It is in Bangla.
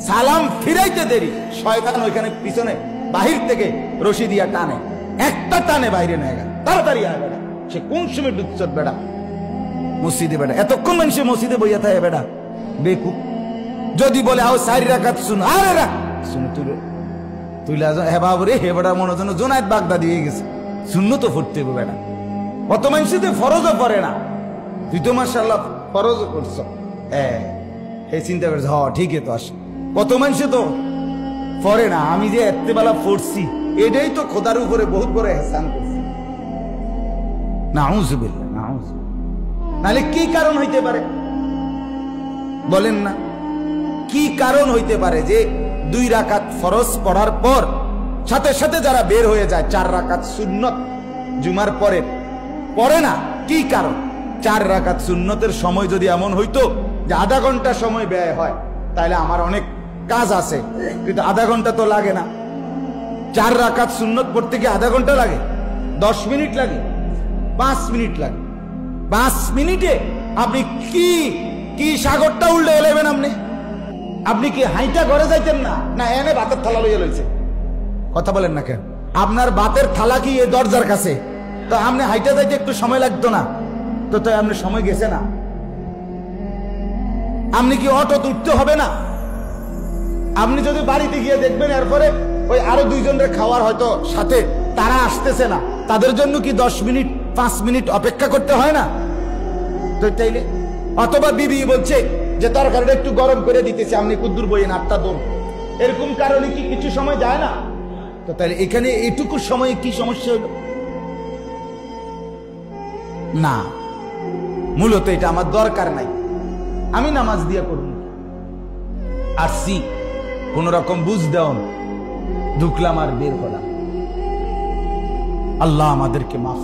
সালাম ফিরাইতে দেরি, শয়তান ওইখানে পিছনে বাহির থেকে রশি দিয়া টানে, একটা টানে বাইরে নেয়, তাড়াতাড়ি আয় বেটা। সে কোন সময় ঢুকছত বেটা মসজিদে, বেটা এতক্ষণ মানুষে মসজিদে বইয়া থাকে বেটা বেকুব। যদি বলে আও 4 রাকাত শুনো, আরে রা শুনো তুই হে বাবরে হে বেটা মনে হচ্ছে জোনায়েত বাগদাদি হয়ে গেছে, শূন্য তো ফুটতে হবে বেটা। কত মানুষে ফরজও পড়ে না, তুই তো মাশাআল্লাহ ফরজও করছ, হে চিন্তা করছে হ ঠিকই তো আস। কত মানুষে তো পড়ে না, আমি যে এত্তেবেলা পড়ছি এটাই তো খোদার উপরে বহুত বড় এহসান করছি। নাউজুবিল্লাহ, নাউজুবিল্লাহ। নাহলে কি কারণ হইতে পারে বলেন না, কি কারণ হইতে পারে যে 2 রাকাত ফরজ পড়ার পর সাথে সাথে যারা বের হয়ে যায় 4 রাকাত সুন্নত জুমার পরে পড়ে না? কি কারণ? 4 রাকাত সুন্নতের সময় যদি এমন হইতো যে আধা ঘন্টা সময় ব্যয় হয়, তাহলে আমার অনেক কাজ আছে, কিন্তু আধা ঘন্টা তো লাগে না। 4 রাকাত সুন্নত পড়তে কি আধা ঘন্টা লাগে? 10 মিনিট লাগে, 5 মিনিট লাগে। 5 মিনিটে আপনি কি কি সাগরটা উল্টে এলেবেন? আপনি কি হাইটা ঘরে যাইতেন না? না এনে ভাতের থালা লইয়া লইছে? কথা বলেন না কেন? আপনার ভাতের থালা কি এই দরজার কাছে? তো আপনি হাইটা যাইতে একটু সময় লাগতো না? তো তাই আপনি সময় গেছে না? আপনি কি অটো উঠতে হবে না? আপনি যদি বাড়িতে গিয়ে দেখবেন এরপরে ওই আরো 2 জনের খাওয়ার হয়তো সাথে তারা আসতেছে না, তাদের জন্য কি 10 মিনিট 5 মিনিট অপেক্ষা করতে হয় না? তো তাইলে অথবা বিবি বলছে যে তরকারিটা একটু গরম করে দিতেছে, আপনি কুদ্দুর বইয়েন 8টা দোন, এরকম কারণে কি কিছু সময় যায় না? তো তাহলে এখানে এইটুকু সময়ে কি সমস্যা হলো? না, মূলত এটা আমার দরকার নাই, আমি নামাজ দিয়া করব। আসছি কোন রকম বুঝ দেওন, ঢুকলাম আর বের হলাম। আল্লাহ আমাদেরকে মাফ